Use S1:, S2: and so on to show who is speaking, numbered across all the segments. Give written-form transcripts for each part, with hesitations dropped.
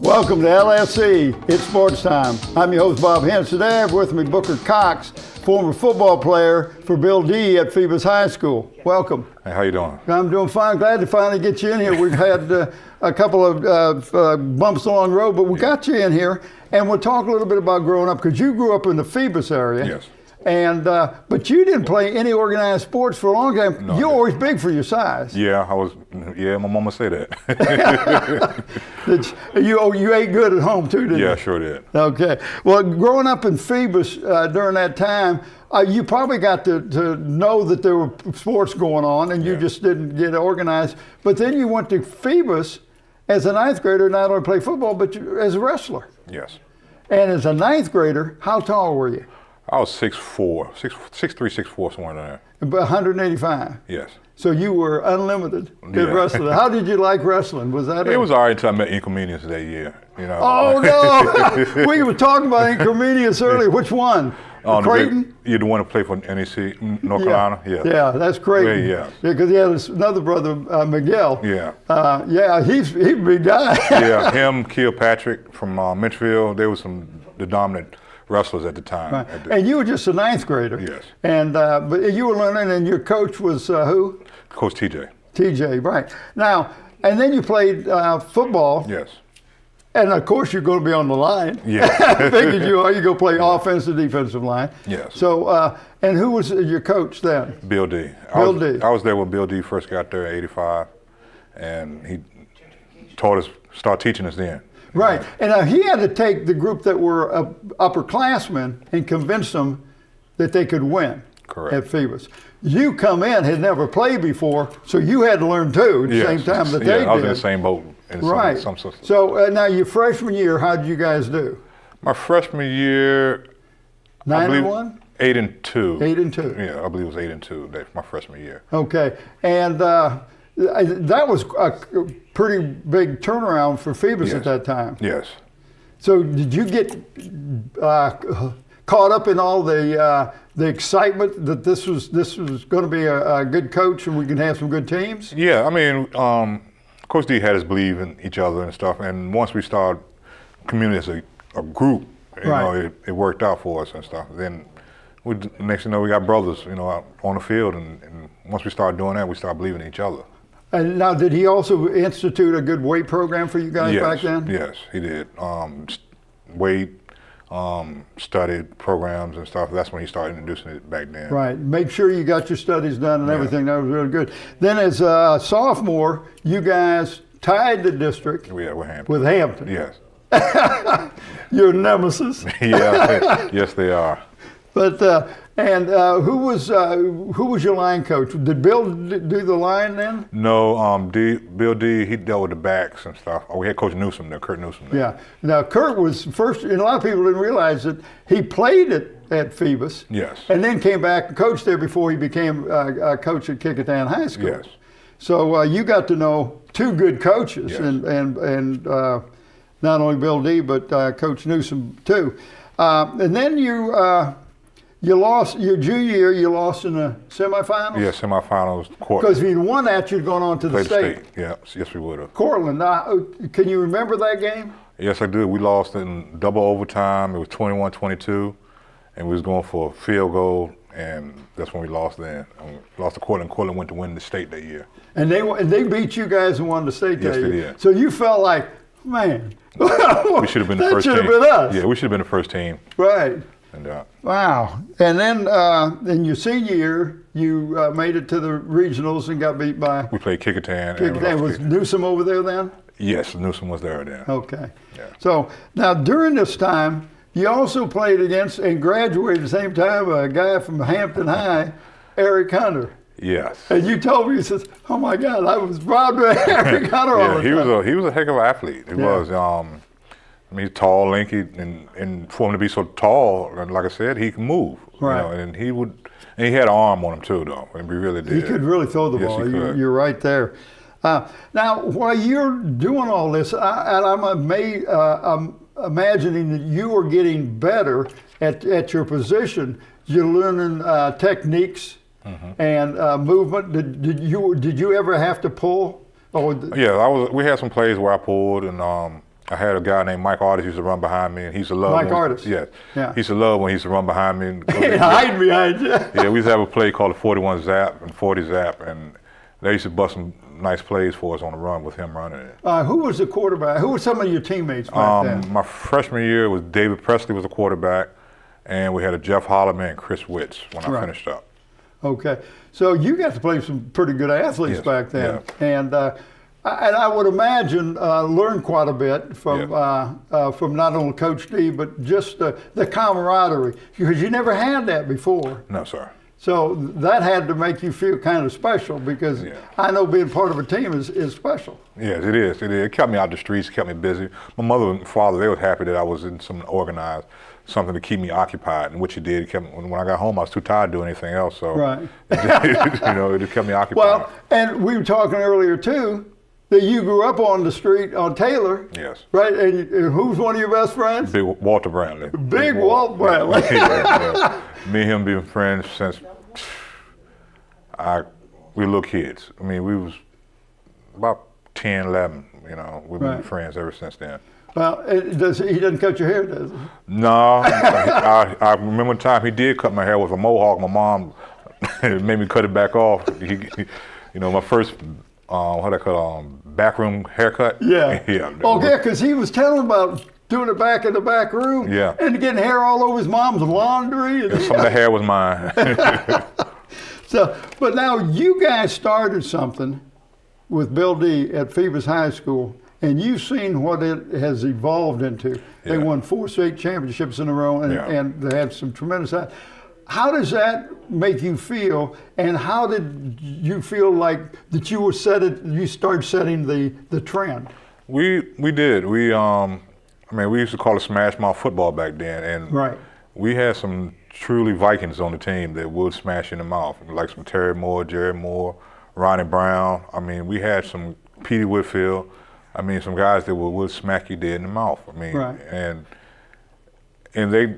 S1: Welcome to LSC. It's Sports Time. I'm your host, Bob Hintz. Today I have with me Booker Cox, former football player for Bill D at Phoebus High School. Welcome.
S2: Hey, how you doing?
S1: I'm doing fine. Glad to finally get you in here. We've had a couple of bumps along the road, but we got you in here, and we'll talk a little bit about growing up, because you grew up in the Phoebus area.
S2: Yes.
S1: And but you didn't play any organized sports for a long time.
S2: No,
S1: You're always big for your size.
S2: Yeah, I was. Yeah, my mama say that.
S1: You ate good at home too, didn't you?
S2: Yeah, I sure did.
S1: Okay. Well, growing up in Phoebus during that time, you probably got to know that there were sports going on, and you just didn't get organized. But then you went to Phoebus as a ninth grader, not only play football, but as a wrestler.
S2: Yes.
S1: And as a ninth grader, how tall were you?
S2: I was 6'3", 6'4", somewhere in there.
S1: 185.
S2: Yes.
S1: So you were unlimited in wrestling. How did you like wrestling? Was that
S2: it? Was all right until I met Inconvenience that year. You know.
S1: Oh no! We were talking about Inconvenience earlier. Which one? Creighton?
S2: You're the one who played for NEC, North Carolina? Yeah.
S1: Yeah, that's Creighton.
S2: Yeah.
S1: Because he had another brother, Miguel.
S2: Yeah.
S1: He's a big guy.
S2: Yeah, him, Kilpatrick from Mitchellville, they were the dominant wrestlers at the time.
S1: Right. And you were just a ninth grader.
S2: Yes.
S1: And but you were learning, and your coach was who?
S2: Coach TJ.
S1: TJ, right. Now, and then you played football.
S2: Yes.
S1: And of course, you're going to be on the line.
S2: Yeah.
S1: I figured you are. You go play offensive, defensive line.
S2: Yes.
S1: So, and who was your coach then?
S2: Bill D.
S1: Bill D.
S2: I was there when Bill D first got there in '85, and he started teaching us then.
S1: Right. And he had to take the group that were upperclassmen and convince them that they could win.
S2: Correct.
S1: At Phoebus. You come in, had never played before, so you had to learn too at the same time that they did.
S2: I was in the same boat.
S1: Right. So now your freshman year, how did you guys do?
S2: My freshman year,
S1: 9-1?
S2: 8-2.
S1: 8-2.
S2: Yeah, I believe it was 8-2. My freshman year.
S1: Okay, and that was a pretty big turnaround for Phoebus at that time.
S2: Yes.
S1: So did you get caught up in all the excitement that this was going to be a good coach and we can have some good teams?
S2: Yeah, I mean, Coach D had us believe in each other and stuff, and once we started community as a group, you know, it worked out for us and stuff. Then next thing you know, we got brothers, you know, out on the field, and once we started doing that, we started believing in each other. And
S1: now, did he also institute a good weight program for you guys back then?
S2: Yes, he did. Weight, studied programs and stuff. That's when he started introducing it back then.
S1: Right. Make sure you got your studies done and everything. That was really good. Then as a sophomore, you guys tied the district with Hampton.
S2: Yes.
S1: Your nemesis.
S2: Yeah. Yes, they are.
S1: But who was your line coach? Did Bill do the line then?
S2: No, Bill D. He dealt with the backs and stuff. Oh, we had Coach Newsom there, Kurt Newsom there.
S1: Yeah. Now Kurt was first, and a lot of people didn't realize that he played at Phoebus.
S2: Yes.
S1: And then came back and coached there before he became a coach at Kecoughtan High School.
S2: Yes. So
S1: you got to know two good coaches, and not only Bill D. but Coach Newsom too. And then you lost your junior year. You lost in the semifinals.
S2: Yeah, semifinals.
S1: Because if you'd won that, you'd gone on to the state.
S2: Yeah, yes, we would have.
S1: Cortland. Can you remember that game?
S2: Yes, I do. We lost in double overtime. It was 21-22, and we was going for a field goal, and that's when we lost. Then we lost to Cortland. Cortland went to win the state that year. And
S1: they beat you guys and won the state that year.
S2: Yes, they did.
S1: So you felt like, man,
S2: we should have been the first team.
S1: That should have been us.
S2: Yeah, we should have been the first team.
S1: Right.
S2: And,
S1: wow. And then in your senior year, you made it to the regionals and got beat by...
S2: We played Kecoughtan.
S1: Was Newsom over there then?
S2: Yes, Newsom was there then.
S1: Okay.
S2: Yeah.
S1: So now during this time, you also played against and graduated at the same time a guy from Hampton High, Eric Hunter.
S2: Yes.
S1: And you told me, you said, "Oh my God, I was proud to Eric Hunter all the time."
S2: He was a heck of an athlete. He was. I mean, he's tall, lanky, and for him to be so tall, like I said, he can move.
S1: Right.
S2: You know, and he had an arm on him too, though. And he really did.
S1: He could really throw the ball. You're right there. Now, while you're doing all this, I'm imagining that you are getting better at your position. You're learning techniques and movement. Did you ever have to pull?
S2: Yeah, we had some plays where I pulled, and I had a guy named Mike Artis used to run behind me, and he used to love
S1: Mike Artis.
S2: Yeah.
S1: Yeah.
S2: He used to love when he used to run behind me. And
S1: hide behind you.
S2: Yeah, we used to have a play called the 41 Zap and 40 Zap, and they used to bust some nice plays for us on the run with him running it.
S1: Who was the quarterback? Who were some of your teammates back then?
S2: My freshman year was David Presley was the quarterback, and we had a Jeff Holloman and Chris Witz when I finished up.
S1: Okay, so you got to play some pretty good athletes back then, and I would imagine learned quite a bit from not only Coach D, but just the camaraderie, because you never had that before.
S2: No, sir.
S1: So that had to make you feel kind of special, because I know being part of a team is special.
S2: Yes, it is. It kept me out the streets, kept me busy. My mother and father, they were happy that I was in something organized, something to keep me occupied, and which it did. It kept, when I got home, I was too tired to do anything else. So it just kept me occupied.
S1: Well, and we were talking earlier too, that you grew up on the street on Taylor.
S2: Yes.
S1: Right, and who's one of your best friends?
S2: Big Walter Brantley.
S1: Big Walt Brantley.
S2: Me and him been friends since we were little kids. I mean, we was about 10, 11, we've been friends ever since then.
S1: Well, he doesn't cut your hair, does he?
S2: No, I remember the time he did cut my hair with a mohawk. My mom made me cut it back off. My first, backroom haircut.
S1: Yeah.
S2: Yeah.
S1: Oh, yeah, because he was telling about doing it back in the back room.
S2: Yeah.
S1: And getting hair all over his mom's laundry.
S2: And some of the hair was mine.
S1: So, but now you guys started something with Bill D at Phoebus High School, and you've seen what it has evolved into. They won 4 state championships in a row, and they had some tremendous. How does that make you feel, and how did you feel like that you started setting the trend?
S2: We did. We used to call it smash mouth football back then, and we had some truly Vikings on the team that would smash in the mouth, like some Terry Moore, Jerry Moore, Ronnie Brown. I mean, we had some Petey Whitfield. I mean, some guys that would smack you dead in the mouth. I mean, and they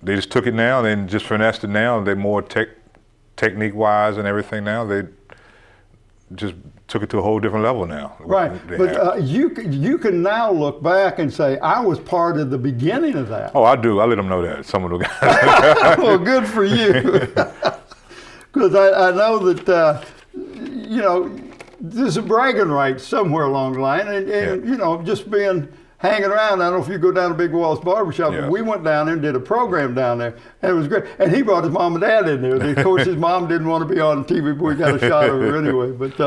S2: just took it now and just finessed it now. They're more technique-wise and everything now. They just took it to a whole different level now.
S1: Right, but you can now look back and say, I was part of the beginning of that.
S2: Oh, I do. I let them know that, some of the guys.
S1: Well, good for you. Because I know that, there's a bragging right somewhere along the line, and just hanging around. I don't know if you go down to Big Wall's Barbershop, but we went down there and did a program down there, and it was great. And he brought his mom and dad in there. Of course, his mom didn't want to be on TV, but we got a shot of her anyway. But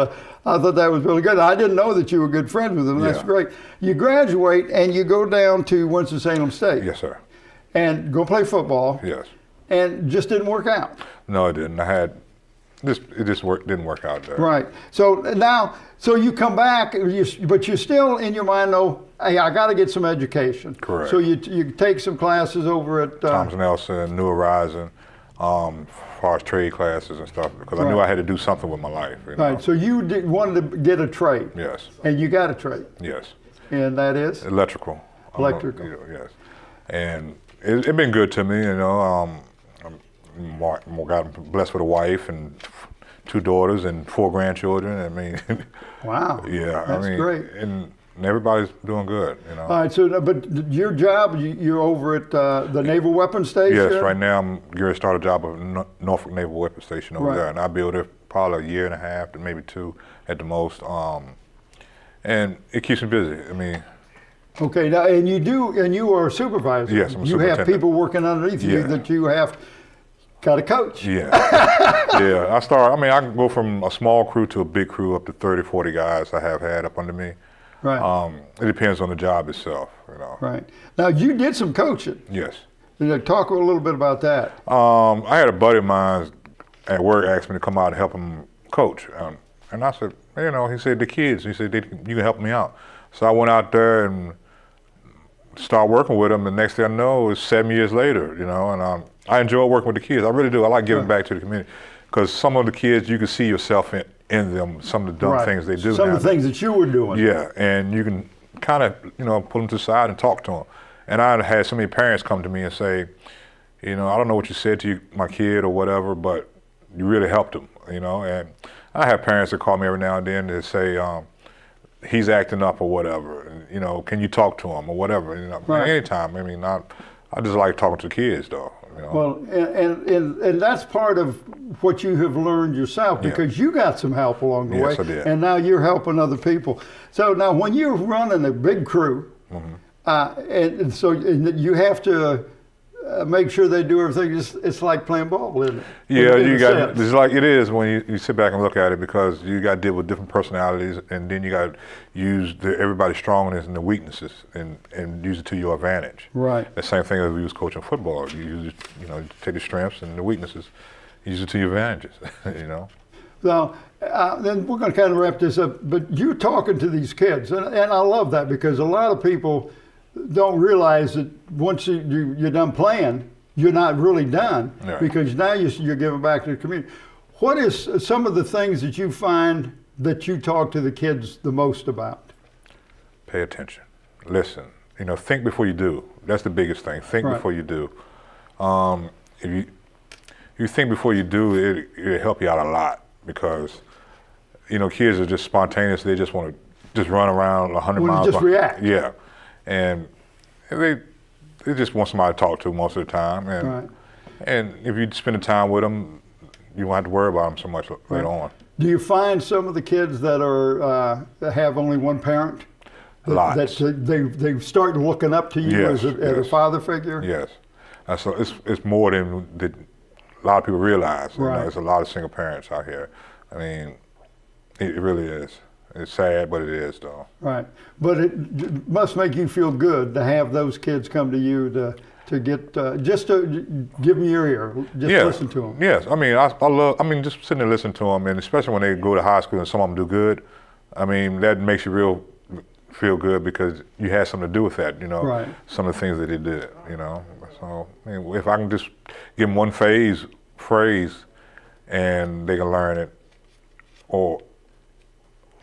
S1: I thought that was really good. I didn't know that you were good friends with him. That's great. You graduate, and you go down to Winston-Salem State.
S2: Yes, sir.
S1: And go play football.
S2: Yes.
S1: And just didn't work out.
S2: No, it didn't. It just didn't work out there.
S1: Right. So now, you come back, but you're still in your mind, though, hey, I got to get some education.
S2: Correct.
S1: So you take some classes over at
S2: Thomas Nelson, New Horizon, as far as trade classes and stuff, because I knew I had to do something with my life.
S1: Right. So you wanted to get a trade.
S2: Yes.
S1: And you got a trade.
S2: Yes.
S1: And that is
S2: electrical.
S1: Electrical.
S2: Yes. And it's been good to me. Got blessed with a wife and 2 daughters and 4 grandchildren. I mean,
S1: wow.
S2: Yeah,
S1: that's great.
S2: And everybody's doing good.
S1: All right. So, but your job, you're over at the Naval Weapons Station.
S2: Yes. Right now, I'm going to start a job at Norfolk Naval Weapons Station over there, and I'll be over there probably a year and a half to maybe 2 at the most. And it keeps me busy. I mean.
S1: Okay. Now, and you are a supervisor.
S2: Yes, I'm a
S1: You
S2: superintendent.
S1: have people working underneath you that you have. Got a coach.
S2: Yeah. Yeah. I can go from a small crew to a big crew up to 30, 40 guys I have had up under me.
S1: Right.
S2: It depends on the job itself,
S1: Right. Now, you did some coaching.
S2: Yes.
S1: Talk a little bit about that.
S2: I had a buddy of mine at work asked me to come out and help him coach. And I said, he said, the kids, he said, you can help me out. So I went out there and started working with them. The next thing I know, it was 7 years later, and I enjoy working with the kids. I really do. I like giving back to the community because some of the kids, you can see yourself in them, some of the dumb things they do.
S1: Some of the things that you were doing.
S2: Yeah, and you can kind of, pull them to the side and talk to them. And I had so many parents come to me and say, I don't know what you said to my kid or whatever, but you really helped them, And I have parents that call me every now and then that say, he's acting up or whatever. And, you know, can you talk to him or whatever? You know,
S1: Right.
S2: anytime. I mean, I just like talking to kids though. You know?
S1: Well, and that's part of what you have learned yourself, because you got some help along the way.
S2: Yes, I did.
S1: And now you're helping other people. So now when you're running a big crew, and so you have to make sure they do everything. It's like playing ball, isn't it?
S2: Yeah,
S1: In
S2: you
S1: a
S2: got.
S1: sense.
S2: It's like it is when you sit back and look at it, because you got to deal with different personalities, and then you got to use everybody's strongness and the weaknesses, and use it to your advantage.
S1: Right.
S2: The same thing as we was coaching football. You use it, you know, you take the strengths and the weaknesses, use it to your advantages. You know.
S1: So then we're going to kind of wrap this up. But you're talking to these kids, and I love that, because a lot of people don't realize that once you're done playing, you're not really done,
S2: Right.
S1: because now you're giving back to the community. What is some of the things that you find that you talk to the kids the most about?
S2: Pay attention, listen. You know, think before you do. That's the biggest thing. Think
S1: Right.
S2: before you do. If you think before you do, it'll help you out a lot, because you know, kids are just spontaneous. They just want to just run around 100
S1: Well,
S2: miles.
S1: just react.
S2: Yeah, and they just want somebody to talk to most of the time. And
S1: Right.
S2: and if you spend the time with them, you won't have to worry about them so much later on.
S1: Do you find some of the kids that are that have only one parent?
S2: Lots.
S1: That they start looking up to you
S2: Yes,
S1: as a
S2: yes.
S1: father figure?
S2: Yes, so it's more than a lot of people realize. You know,
S1: Right.
S2: there's a lot of single parents out here. I mean, it really is. It's sad, but it is though.
S1: Right, but it must make you feel good to have those kids come to you to get just to give them your ear, just listen to them.
S2: Yes, I mean, I love. I mean, just sitting there listening to them, and especially when they go to high school and some of them do good. I mean, that makes you feel good, because you had something to do with that. You know,
S1: Right.
S2: some of the things that they did. You know, so I mean, if I can just give them one phrase, and they can learn it,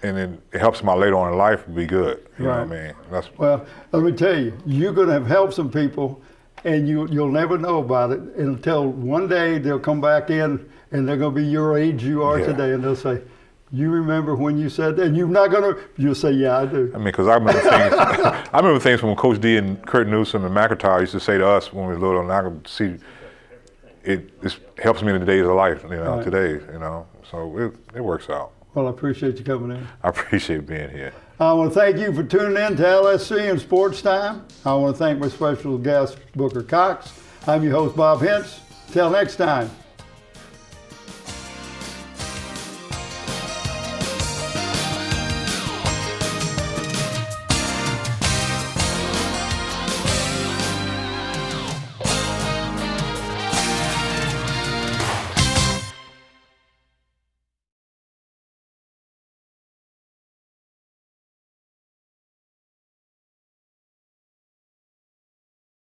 S2: and then it helps them out later on in life, would be good. You know what I mean?
S1: Well, let me tell you, you're going to have helped some people, and you'll never know about it until one day they'll come back in, and they're going to be your age you are today, and they'll say, "You remember when you said that?" And you'll say, "Yeah, I do."
S2: I mean, because I remember things. I remember things from Coach D and Kurt Newsom and McIntyre used to say to us when we were little, and I could see it helps me in the days of life. You know,
S1: Right.
S2: today. You know, so it works out.
S1: Well, I appreciate you coming in.
S2: I appreciate being here.
S1: I want to thank you for tuning in to LSC and Sports Time. I want to thank my special guest, Booker Cox. I'm your host, Bob Hintz. Till next time.